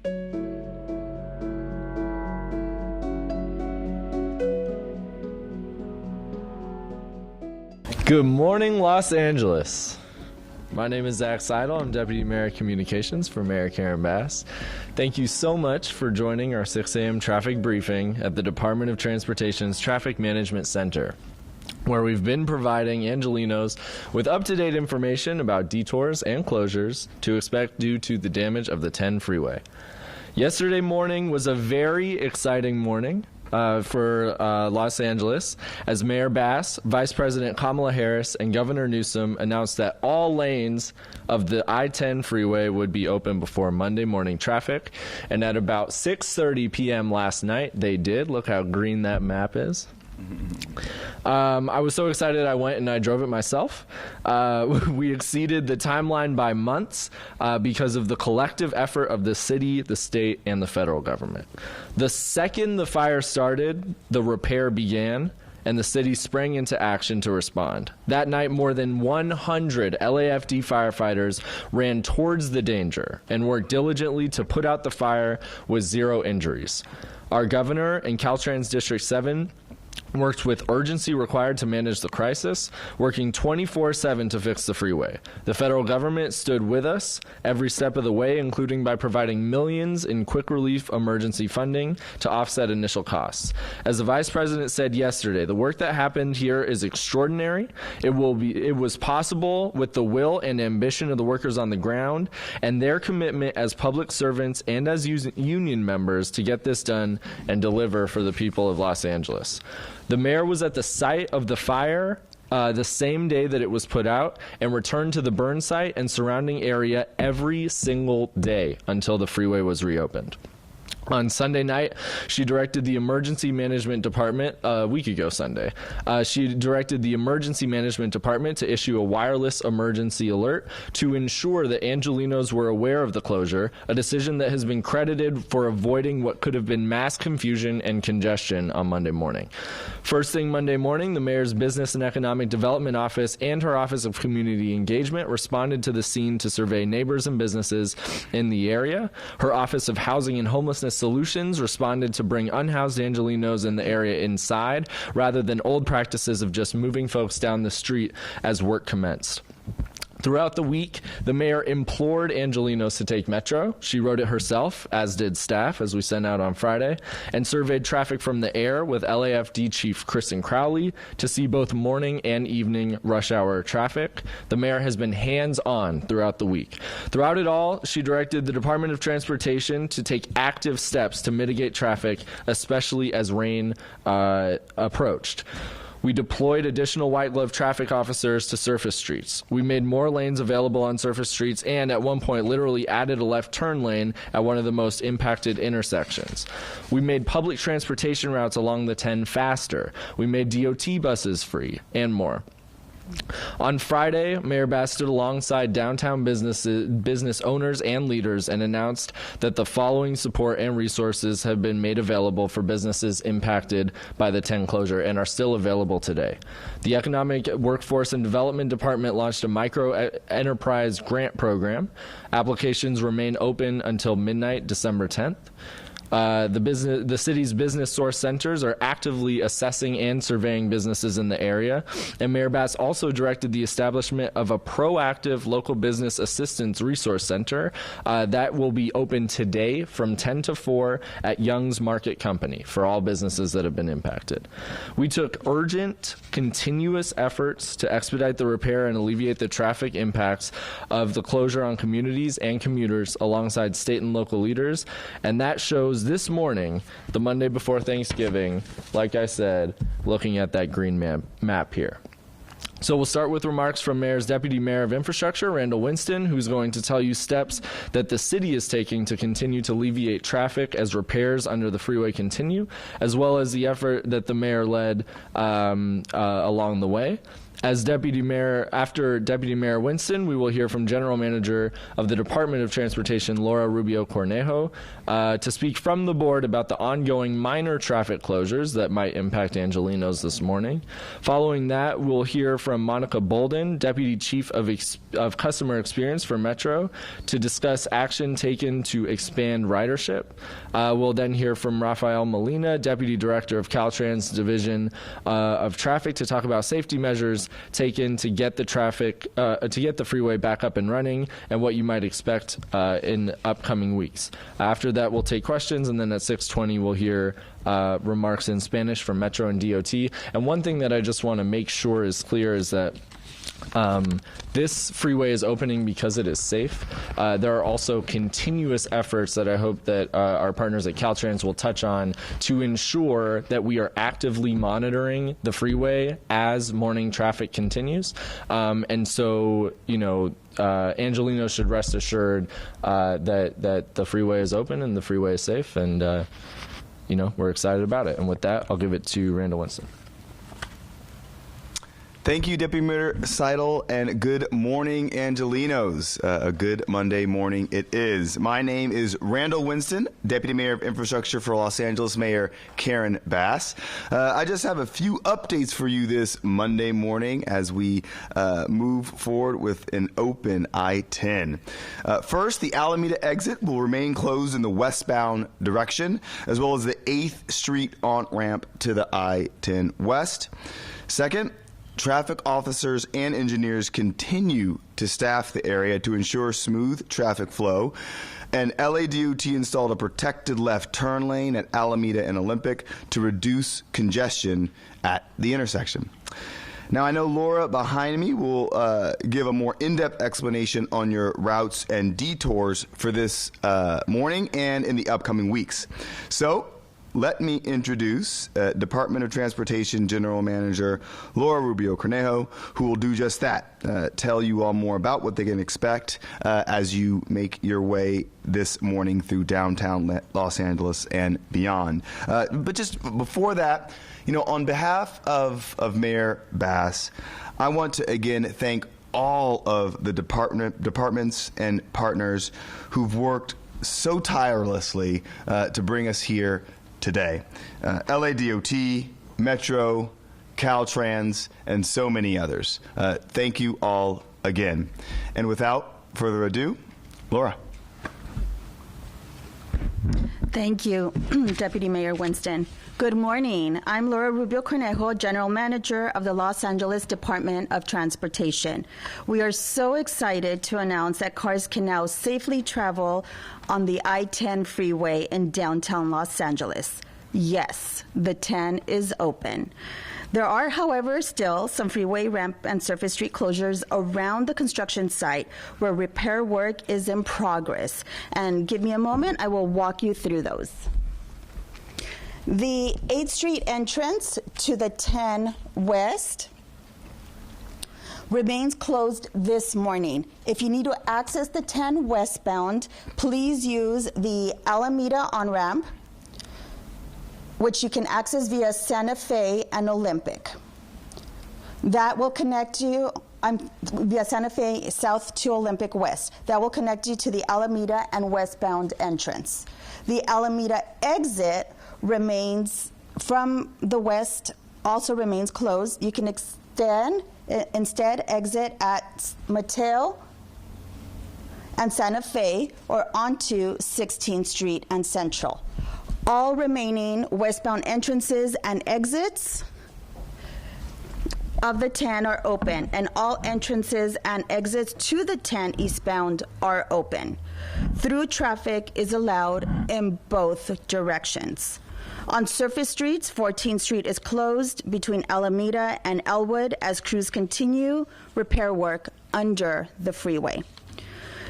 Good morning, Los Angeles. My name is Zach Seidel. I'm Deputy Mayor of Communications for Mayor Karen Bass. Thank you so much for joining our 6 a.m. traffic briefing at the Department of Transportation's Traffic Management Center, where we've been providing Angelenos with up-to-date information about detours and closures to expect due to the damage of the 10 freeway. Yesterday morning was a very exciting morning for Los Angeles, as Mayor Bass, Vice President Kamala Harris, and Governor Newsom announced that all lanes of the I-10 freeway would be open before Monday morning traffic. And at about 6:30 p.m. last night, they did. Look how green that map is. I was so excited I went and I drove it myself. We exceeded the timeline by months because of the collective effort of the city, the state, and the federal government. The second the fire started, the repair began, and the city sprang into action to respond. That night, more than 100 LAFD firefighters ran towards the danger and worked diligently to put out the fire with zero injuries. Our governor and Caltrans District 7 worked with urgency required to manage the crisis, working 24/7 to fix the freeway. The federal government stood with us every step of the way, including by providing millions in quick relief emergency funding to offset initial costs. As the Vice President said yesterday, the work that happened here is extraordinary. It was possible with the will and ambition of the workers on the ground and their commitment as public servants and as union members to get this done and deliver for the people of Los Angeles. The mayor was at the site of the fire the same day that it was put out and returned to the burn site and surrounding area every single day until the freeway was reopened. On Sunday night, she directed the Emergency Management Department, a week ago Sunday, she directed the Emergency Management Department to issue a wireless emergency alert to ensure that Angelenos were aware of the closure, a decision that has been credited for avoiding what could have been mass confusion and congestion on Monday morning. First thing Monday morning, the mayor's Business and Economic Development Office and her Office of Community Engagement responded to the scene to survey neighbors and businesses in the area. Her Office of Housing and Homelessness Solutions responded to bring unhoused Angelenos in the area inside rather than old practices of just moving folks down the street as work commenced. Throughout the week, the mayor implored Angelenos to take Metro. She wrote it herself, as did staff, as we sent out on Friday, and surveyed traffic from the air with LAFD Chief Kristen Crowley to see both morning and evening rush hour traffic. The mayor has been hands-on throughout the week. Throughout it all, she directed the Department of Transportation to take active steps to mitigate traffic, especially as rain approached. We deployed additional white glove traffic officers to surface streets. We made more lanes available on surface streets and at one point literally added a left turn lane at one of the most impacted intersections. We made public transportation routes along the 10 faster. We made DOT buses free and more. On Friday, Mayor Bass stood alongside downtown business owners and leaders and announced that the following support and resources have been made available for businesses impacted by the 10 closure and are still available today. The Economic Workforce and Development Department launched a micro enterprise grant program. Applications remain open until midnight, December 10th. The city's business source centers are actively assessing and surveying businesses in the area, and Mayor Bass also directed the establishment of a proactive local business assistance resource center that will be open today from 10 to 4 at Young's Market Company for all businesses that have been impacted. We took urgent, continuous efforts to expedite the repair and alleviate the traffic impacts of the closure on communities and commuters alongside state and local leaders, and that shows this morning, the Monday before Thanksgiving, like I said, looking at that green map here. So we'll start with remarks from Mayor's Deputy Mayor of Infrastructure, Randall Winston, who's going to tell you steps that the city is taking to continue to alleviate traffic as repairs under the freeway continue, as well as the effort that the mayor led along the way. After Deputy Mayor Winston, we will hear from General Manager of the Department of Transportation, Laura Rubio Cornejo, to speak from the board about the ongoing minor traffic closures that might impact Angelenos this morning. Following that, we'll hear from Monica Bolden, Deputy Chief of Customer Experience for Metro, to discuss action taken to expand ridership. We'll then hear from Rafael Molina, Deputy Director of Caltrans Division of Traffic, to talk about safety measures taken to get the freeway back up and running and what you might expect in upcoming weeks. After that, we'll take questions, and then at 6:20 we'll hear remarks in Spanish from Metro and DOT. And one thing that I just want to make sure is clear is that this freeway is opening because it is safe. There are also continuous efforts that I hope that our partners at Caltrans will touch on to ensure that we are actively monitoring the freeway as morning traffic continues. And so, Angelenos should rest assured that the freeway is open and the freeway is safe, and we're excited about it. And with that, I'll give it to Randall Winston. Thank you, Deputy Mayor Seidel, and good morning, Angelenos. A good Monday morning it is. My name is Randall Winston, Deputy Mayor of Infrastructure for Los Angeles Mayor Karen Bass. I just have a few updates for you this Monday morning as we move forward with an open I-10. First, the Alameda exit will remain closed in the westbound direction, as well as the 8th Street on-ramp to the I-10 West. Second, traffic officers and engineers continue to staff the area to ensure smooth traffic flow. And LADOT installed a protected left turn lane at Alameda and Olympic to reduce congestion at the intersection. Now, I know Laura behind me will give a more in-depth explanation on your routes and detours for this morning and in the upcoming weeks. So, let me introduce Department of Transportation General Manager Laura Rubio Cornejo, who will do just that, tell you all more about what they can expect as you make your way this morning through downtown Los Angeles and beyond. But just before that, on behalf of Mayor Bass, I want to again thank all of the departments and partners who've worked so tirelessly to bring us here today. LADOT, Metro, Caltrans, and so many others. Thank you all again. And without further ado, Laura. Thank you, Deputy Mayor Winston. Good morning. I'm Laura Rubio Cornejo, General Manager of the Los Angeles Department of Transportation. We are so excited to announce that cars can now safely travel on the I-10 freeway in downtown Los Angeles. Yes, the 10 is open. There are, however, still some freeway ramp and surface street closures around the construction site where repair work is in progress. And give me a moment, I will walk you through those. The 8th Street entrance to the 10 West remains closed this morning. If you need to access the 10 westbound, please use the Alameda on-ramp, which you can access via Santa Fe and Olympic. That will connect you via Santa Fe south to Olympic west. That will connect you to the Alameda and westbound entrance. The Alameda exit remains from the west, also remains closed. You can instead exit at Mateo and Santa Fe or onto 16th Street and Central. All remaining westbound entrances and exits of the 10 are open, and all entrances and exits to the 10 eastbound are open. Through traffic is allowed in both directions. On surface streets, 14th Street is closed between Alameda and Elwood as crews continue repair work under the freeway.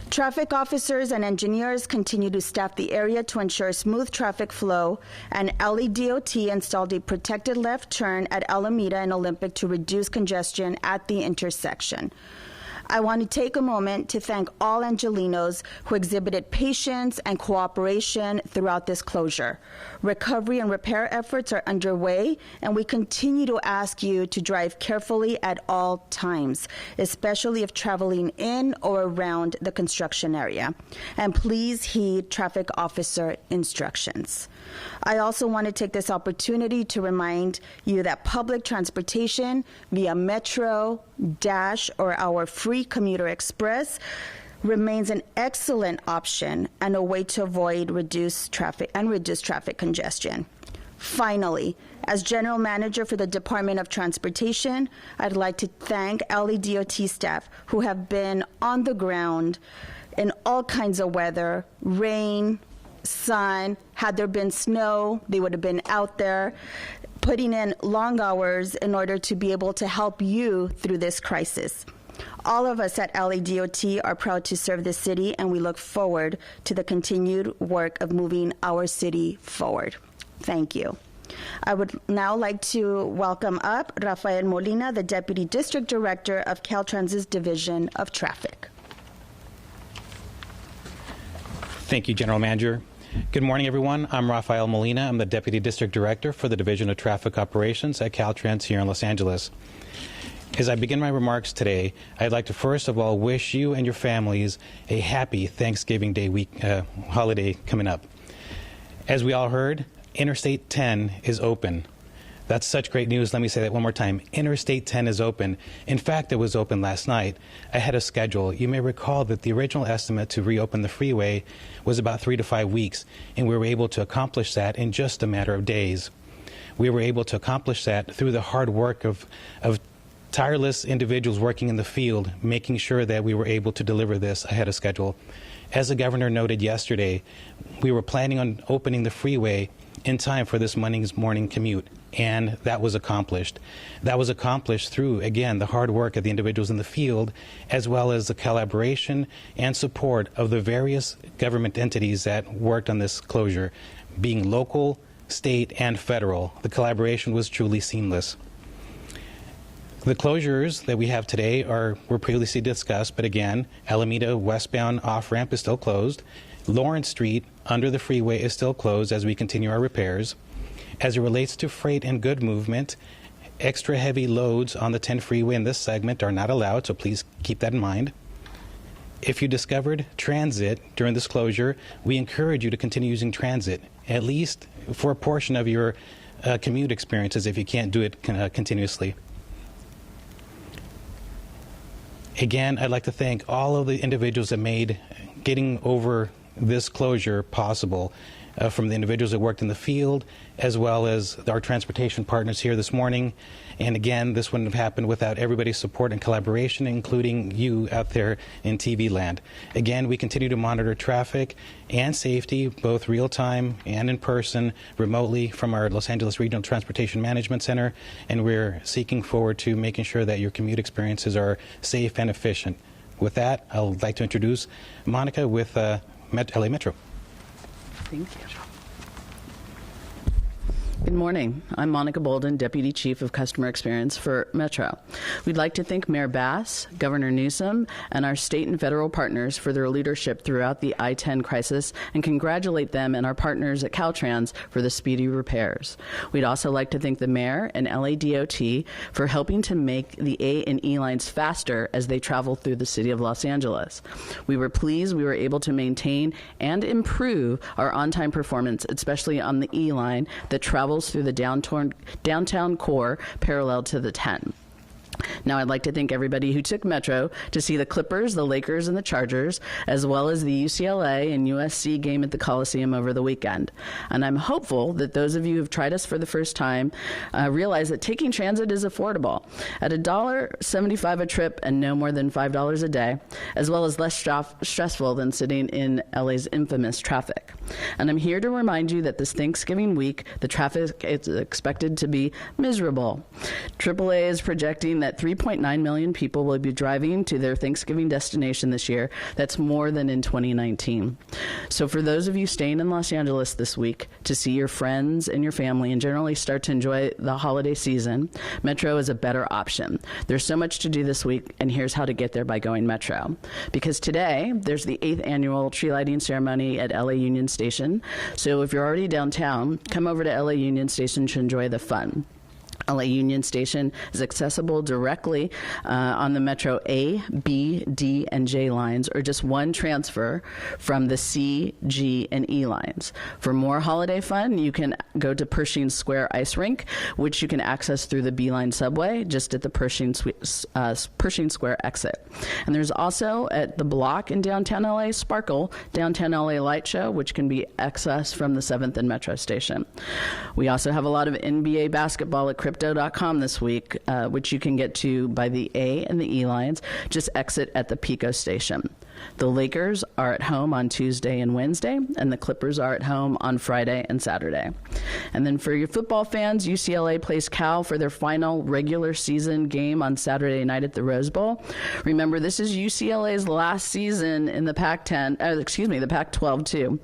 Traffic officers and engineers continue to staff the area to ensure smooth traffic flow, and LADOT installed a protected left turn at Alameda and Olympic to reduce congestion at the intersection. I want to take a moment to thank all Angelenos who exhibited patience and cooperation throughout this closure. Recovery and repair efforts are underway, and we continue to ask you to drive carefully at all times, especially if traveling in or around the construction area. And please heed traffic officer instructions. I also want to take this opportunity to remind you that public transportation via Metro, Dash, or our free commuter express remains an excellent option and a way to avoid reduce traffic congestion. Finally, as General Manager for the Department of Transportation, I'd like to thank LADOT staff who have been on the ground in all kinds of weather, rain, sun. Had there been snow, they would have been out there putting in long hours in order to be able to help you through this crisis. All of us at LADOT are proud to serve the city, and we look forward to the continued work of moving our city forward. Thank you. I would now like to welcome up Rafael Molina, the Deputy District Director of Caltrans's Division of Traffic. Thank you, General Manager. Good morning, everyone. I'm Rafael Molina. I'm the Deputy District Director for the Division of Traffic Operations at Caltrans here in Los Angeles. As I begin my remarks today, I'd like to first of all wish you and your families a happy Thanksgiving Day week holiday coming up. As we all heard, Interstate 10 is open. That's such great news. Let me say that one more time. Interstate 10 is open. In fact, it was open last night ahead of schedule. You may recall that the original estimate to reopen the freeway was about 3 to 5 weeks, and we were able to accomplish that in just a matter of days. We were able to accomplish that through the hard work of tireless individuals working in the field, making sure that we were able to deliver this ahead of schedule. As the governor noted yesterday, we were planning on opening the freeway in time for this Monday's morning commute, and that was accomplished. That was accomplished through, again, the hard work of the individuals in the field, as well as the collaboration and support of the various government entities that worked on this closure, being local, state, and federal. The collaboration was truly seamless. The closures that we have today were previously discussed, but again, Alameda westbound off-ramp is still closed. Lawrence Street under the freeway is still closed as we continue our repairs. As it relates to freight and good movement, extra heavy loads on the 10 freeway in this segment are not allowed, so please keep that in mind. If you discovered transit during this closure, we encourage you to continue using transit, at least for a portion of your commute experiences if you can't do it continuously. Again, I'd like to thank all of the individuals that made getting over this closure possible, from the individuals that worked in the field, as well as our transportation partners here this morning. And again, this wouldn't have happened without everybody's support and collaboration, including you out there in TV land. Again, we continue to monitor traffic and safety, both real-time and in person, remotely from our Los Angeles Regional Transportation Management Center, and we're seeking forward to making sure that your commute experiences are safe and efficient. With that, I would like to introduce Monica with LA Metro. Thank you. Good morning. I'm Monica Bolden, Deputy Chief of Customer Experience for Metro. We'd like to thank Mayor Bass, Governor Newsom, and our state and federal partners for their leadership throughout the I-10 crisis and congratulate them and our partners at Caltrans for the speedy repairs. We'd also like to thank the Mayor and LADOT for helping to make the A and E lines faster as they travel through the city of Los Angeles. We were pleased we were able to maintain and improve our on-time performance, especially on the E line that travels through the downtown core parallel to the 10. Now, I'd like to thank everybody who took Metro to see the Clippers, the Lakers, and the Chargers, as well as the UCLA and USC game at the Coliseum over the weekend. And I'm hopeful that those of you who have tried us for the first time realize that taking transit is affordable. At $1.75 a trip and no more than $5 a day, as well as less stressful than sitting in LA's infamous traffic. And I'm here to remind you that this Thanksgiving week, the traffic is expected to be miserable. AAA is projecting that 3.9 million people will be driving to their Thanksgiving destination this year. That's more than in 2019. So for those of you staying in Los Angeles this week to see your friends and your family and generally start to enjoy the holiday season, Metro is a better option. There's so much to do this week, and here's how to get there by going Metro. Because today, there's the 8th annual tree lighting ceremony at LA Union Station. So if you're already downtown, come over to LA Union Station to enjoy the fun. LA Union Station is accessible directly on the Metro A, B, D, and J lines, or just one transfer from the C, G, and E lines. For more holiday fun, you can go to Pershing Square Ice Rink, which you can access through the B line subway, just at the Pershing Square exit. And there's also at the Block in downtown LA, Sparkle, Downtown LA Light Show, which can be accessed from the 7th and Metro Station. We also have a lot of NBA basketball at Crypto.com this week, which you can get to by the A and the E lines. Just exit at the Pico station. The Lakers are at home on Tuesday and Wednesday, and the Clippers are at home on Friday and Saturday. And then for your football fans, UCLA plays Cal for their final regular season game on Saturday night at the Rose Bowl. Remember, this is UCLA's last season in the the Pac-12 too.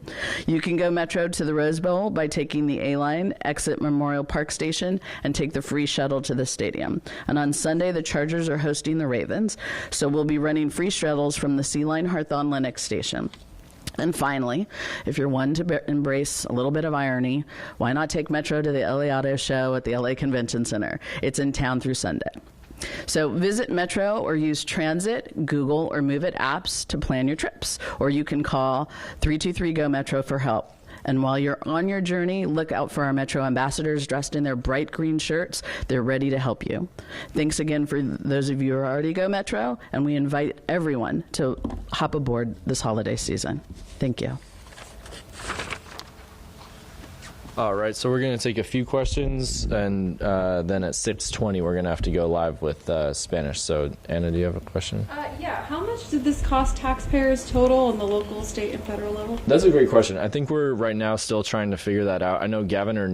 You can go Metro to the Rose Bowl by taking the A line, exit Memorial Park Station, and take the free shuttle to the stadium. And on Sunday, the Chargers are hosting the Ravens, so we'll be running free shuttles from the C line Hawthorne Lennox station. And finally, if you're one to embrace a little bit of irony, why not take Metro to the LA Auto Show at the LA Convention Center? It's in town through Sunday. So visit Metro or use Transit, Google, or Move It apps to plan your trips. Or you can call 323-GO-METRO for help. And while you're on your journey, look out for our Metro ambassadors dressed in their bright green shirts. They're ready to help you. Thanks again for those of you who already go Metro, and we invite everyone to hop aboard this holiday season. Thank you. All right, so we're going to take a few questions, and then at 6:20 we're going to have to go live with Spanish. So, Anna, do you have a question? Yeah, how much did this cost taxpayers total on the local, state, and federal level? That's a great question. I think we're right now still trying to figure that out. I know Governor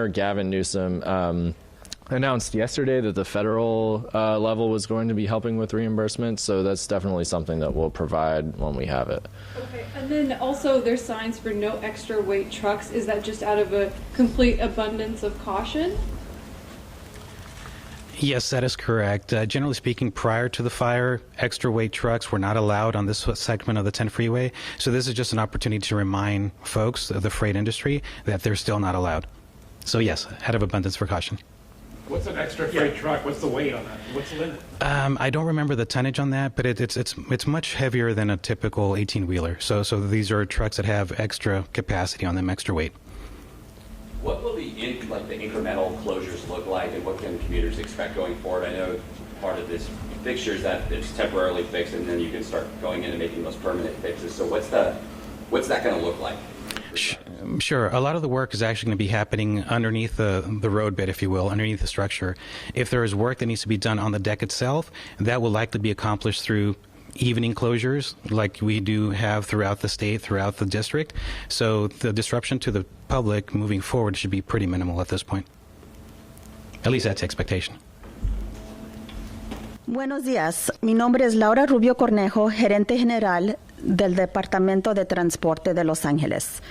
Gavin Newsom announced yesterday that the federal level was going to be helping with reimbursement, so that's definitely something that we'll provide when we have it. Okay, and then also there's signs for no extra weight trucks. Is that just out of a complete abundance of caution? Yes, that is correct. Generally speaking, prior to the fire, extra weight trucks were not allowed on this segment of the 10 freeway. So this is just an opportunity to remind folks of the freight industry that they're still not allowed. So yes, out of abundance for caution. What's an extra freight truck? What's the weight on that? What's the limit? I don't remember the tonnage on that, but it's much heavier than a typical 18-wheeler. So these are trucks that have extra capacity on them, extra weight. What will the incremental closures look like, and what can commuters expect going forward? I know part of this fixture is that it's temporarily fixed, and then you can start going in and making those permanent fixes. So what's that going to look like? Sure. A lot of the work is actually going to be happening underneath the road bed, if you will, underneath the structure. If there is work that needs to be done on the deck itself, that will likely be accomplished through evening closures like we do have throughout the state, throughout the district. So the disruption to the public moving forward should be pretty minimal at this point. At least that's the expectation. Buenos días. Mi nombre es Laura Rubio Cornejo, gerente general del Departamento de Transporte de Los Ángeles.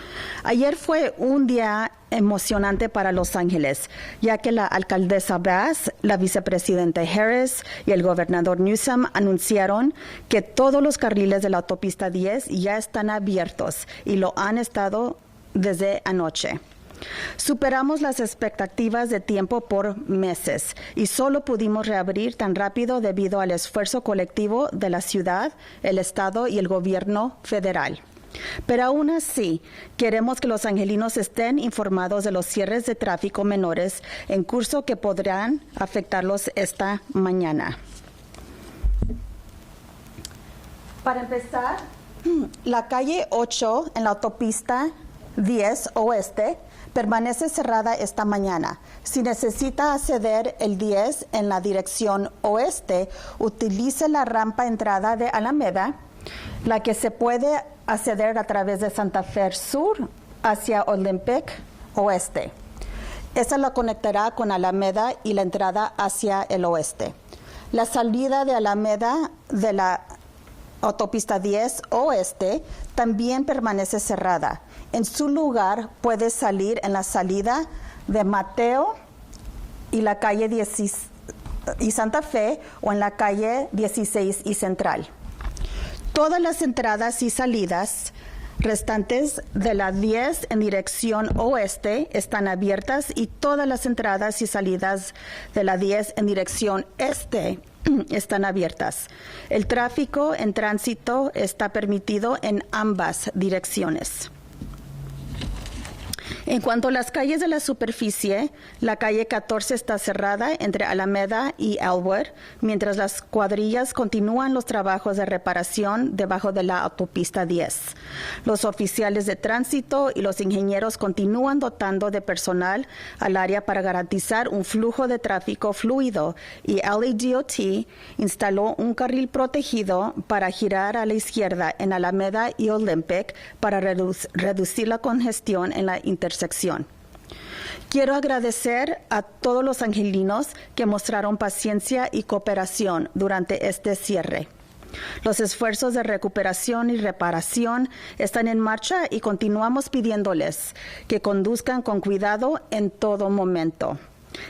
Ayer fue un día emocionante para Los Ángeles, ya que la alcaldesa Bass, la vicepresidenta Harris y el gobernador Newsom anunciaron que todos los carriles de la autopista 10 ya están abiertos y lo han estado desde anoche. Superamos las expectativas de tiempo por meses y solo pudimos reabrir tan rápido debido al esfuerzo colectivo de la ciudad, el estado y el gobierno federal. Pero aún así, queremos que los angelinos estén informados de los cierres de tráfico menores en curso que podrán afectarlos esta mañana. Para empezar, la calle 8 en la autopista 10 Oeste permanece cerrada esta mañana. Si necesita acceder el 10 en la dirección oeste, utilice la rampa entrada de Alameda, la que se puede acceder a través de Santa Fe Sur hacia Olympic Oeste. Esta la conectará con Alameda y la entrada hacia el oeste. La salida de Alameda de la autopista 10 oeste también permanece cerrada. En su lugar puede salir en la salida de Mateo y la calle 16 y Santa Fe o en la calle 16 y Central. Todas las entradas y salidas restantes de la 10 en dirección oeste están abiertas y todas las entradas y salidas de la 10 en dirección este están abiertas. El tráfico en tránsito está permitido en ambas direcciones. En cuanto a las calles de la superficie, la calle 14 está cerrada entre Alameda y Elwood, mientras las cuadrillas continúan los trabajos de reparación debajo de la autopista 10. Los oficiales de tránsito y los ingenieros continúan dotando de personal al área para garantizar un flujo de tráfico fluido y LADOT instaló un carril protegido para girar a la izquierda en Alameda y Olympic para reducir la congestión en la intersección. Quiero agradecer a todos los angelinos que mostraron paciencia y cooperación durante este cierre. Los esfuerzos de recuperación y reparación están en marcha y continuamos pidiéndoles que conduzcan con cuidado en todo momento,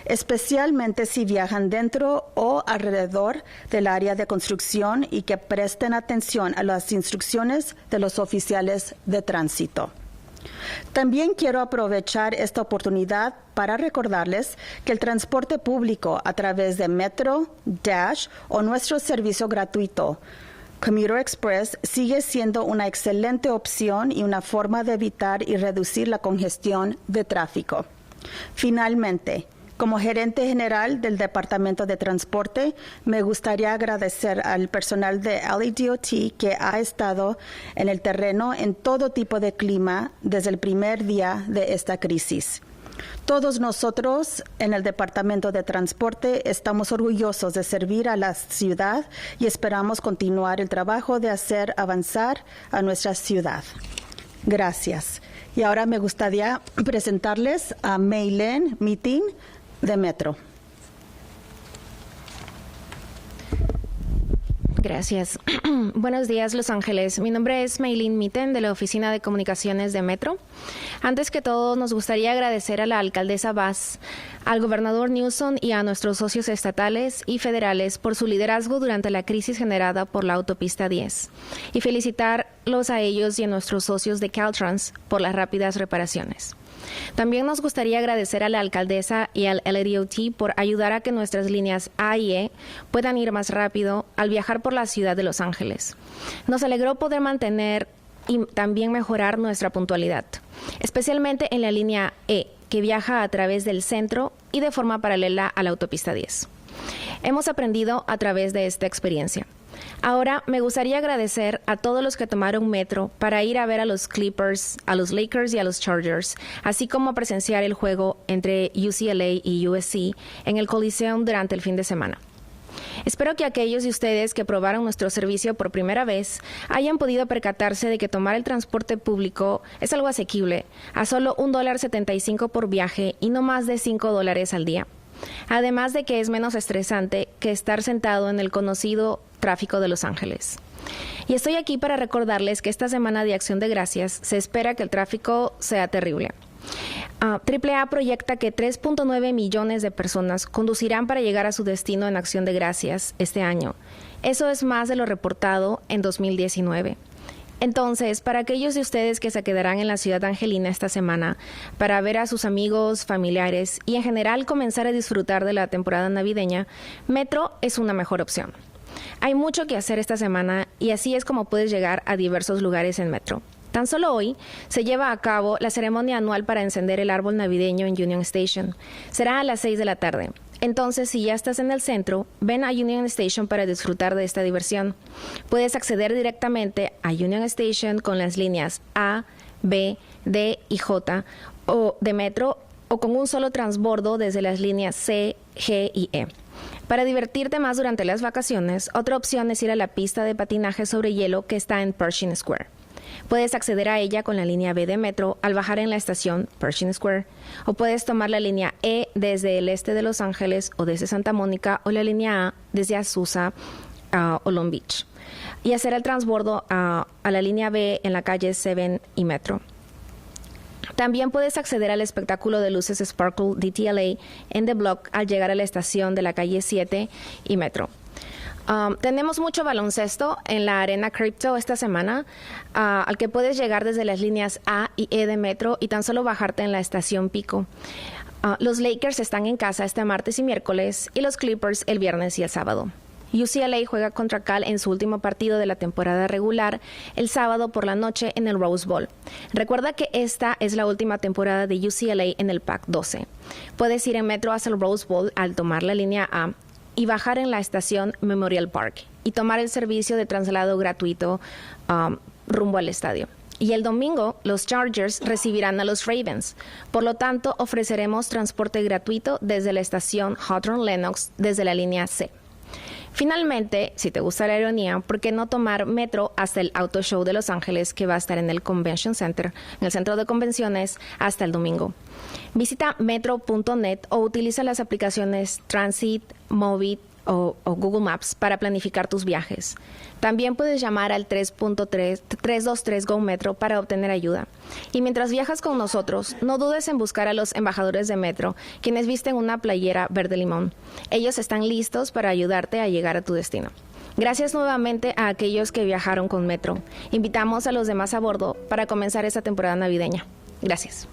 especialmente si viajan dentro o alrededor del área de construcción y que presten atención a las instrucciones de los oficiales de tránsito. También quiero aprovechar esta oportunidad para recordarles que el transporte público a través de Metro, Dash o nuestro servicio gratuito Commuter Express sigue siendo una excelente opción y una forma de evitar y reducir la congestión de tráfico. Finalmente, como gerente general del Departamento de Transporte, me gustaría agradecer al personal de LADOT que ha estado en el terreno en todo tipo de clima desde el primer día de esta crisis. Todos nosotros en el Departamento de Transporte estamos orgullosos de servir a la ciudad y esperamos continuar el trabajo de hacer avanzar a nuestra ciudad. Gracias. Y ahora me gustaría presentarles a Maylene Meeting de Metro. Gracias. Buenos días, Los Ángeles. Mi nombre es Maylene Mitten de la Oficina de Comunicaciones de Metro. Antes que todo, nos gustaría agradecer a la alcaldesa Bass, al gobernador Newsom y a nuestros socios estatales y federales por su liderazgo durante la crisis generada por la autopista 10 y felicitarlos a ellos y a nuestros socios de Caltrans por las rápidas reparaciones. También nos gustaría agradecer a la alcaldesa y al LADOT por ayudar a que nuestras líneas A y E puedan ir más rápido al viajar por la ciudad de Los Ángeles. Nos alegró poder mantener y también mejorar nuestra puntualidad, especialmente en la línea E, que viaja a través del centro y de forma paralela a la autopista 10. Hemos aprendido a través de esta experiencia. Ahora me gustaría agradecer a todos los que tomaron Metro para ir a ver a los Clippers, a los Lakers y a los Chargers, así como a presenciar el juego entre UCLA y USC en el Coliseum durante el fin de semana. Espero que aquellos de ustedes que probaron nuestro servicio por primera vez hayan podido percatarse de que tomar el transporte público es algo asequible, a solo $1.75 por viaje y no más de $5 al día. Además de que es menos estresante que estar sentado en el conocido tráfico de Los Ángeles. Y estoy aquí para recordarles que esta semana de Acción de Gracias se espera que el tráfico sea terrible. AAA proyecta que 3.9 millones de personas conducirán para llegar a su destino en Acción de Gracias este año. Eso es más de lo reportado en 2019. Entonces, para aquellos de ustedes que se quedarán en la ciudad angelina esta semana para ver a sus amigos, familiares y en general comenzar a disfrutar de la temporada navideña, Metro es una mejor opción. Hay mucho que hacer esta semana y así es como puedes llegar a diversos lugares en Metro. Tan solo hoy se lleva a cabo la ceremonia anual para encender el árbol navideño en Union Station. Será a las 6 de la tarde. Entonces, si ya estás en el centro, ven a Union Station para disfrutar de esta diversión. Puedes acceder directamente a Union Station con las líneas A, B, D y J o de Metro o con un solo transbordo desde las líneas C, G y E. Para divertirte más durante las vacaciones, otra opción es ir a la pista de patinaje sobre hielo que está en Pershing Square. Puedes acceder a ella con la línea B de metro al bajar en la estación Pershing Square, o puedes tomar la línea E desde el este de Los Ángeles o desde Santa Mónica, o la línea A desde Azusa o Long Beach, y hacer el transbordo a la línea B en la calle 7 y Metro. También puedes acceder al espectáculo de luces Sparkle DTLA en The Block al llegar a la estación de la calle 7 y Metro. Tenemos mucho baloncesto en la Arena Crypto esta semana, al que puedes llegar desde las líneas A y E de Metro y tan solo bajarte en la estación Pico. Los Lakers están en casa este martes y miércoles, y los Clippers el viernes y el sábado. UCLA juega contra Cal en su último partido de la temporada regular el sábado por la noche en el Rose Bowl. Recuerda que esta es la última temporada de UCLA en el Pac-12. Puedes ir en metro hacia el Rose Bowl al tomar la línea A y bajar en la estación Memorial Park y tomar el servicio de traslado gratuito rumbo al estadio. Y el domingo, los Chargers recibirán a los Ravens. Por lo tanto, ofreceremos transporte gratuito desde la estación Hawthorne Lenox desde la línea C. Finalmente, si te gusta la ironía, ¿por qué no tomar metro hasta el Auto Show de Los Ángeles, que va a estar en el Convention Center, en el centro de convenciones, hasta el domingo? Visita metro.net o utiliza las aplicaciones Transit, Movit o Google Maps para planificar tus viajes. También puedes llamar al 323-GO-METRO para obtener ayuda. Y mientras viajas con nosotros, no dudes en buscar a los embajadores de Metro, quienes visten una playera verde limón. Ellos están listos para ayudarte a llegar a tu destino. Gracias nuevamente a aquellos que viajaron con Metro. Invitamos a los demás a bordo para comenzar esta temporada navideña. Gracias.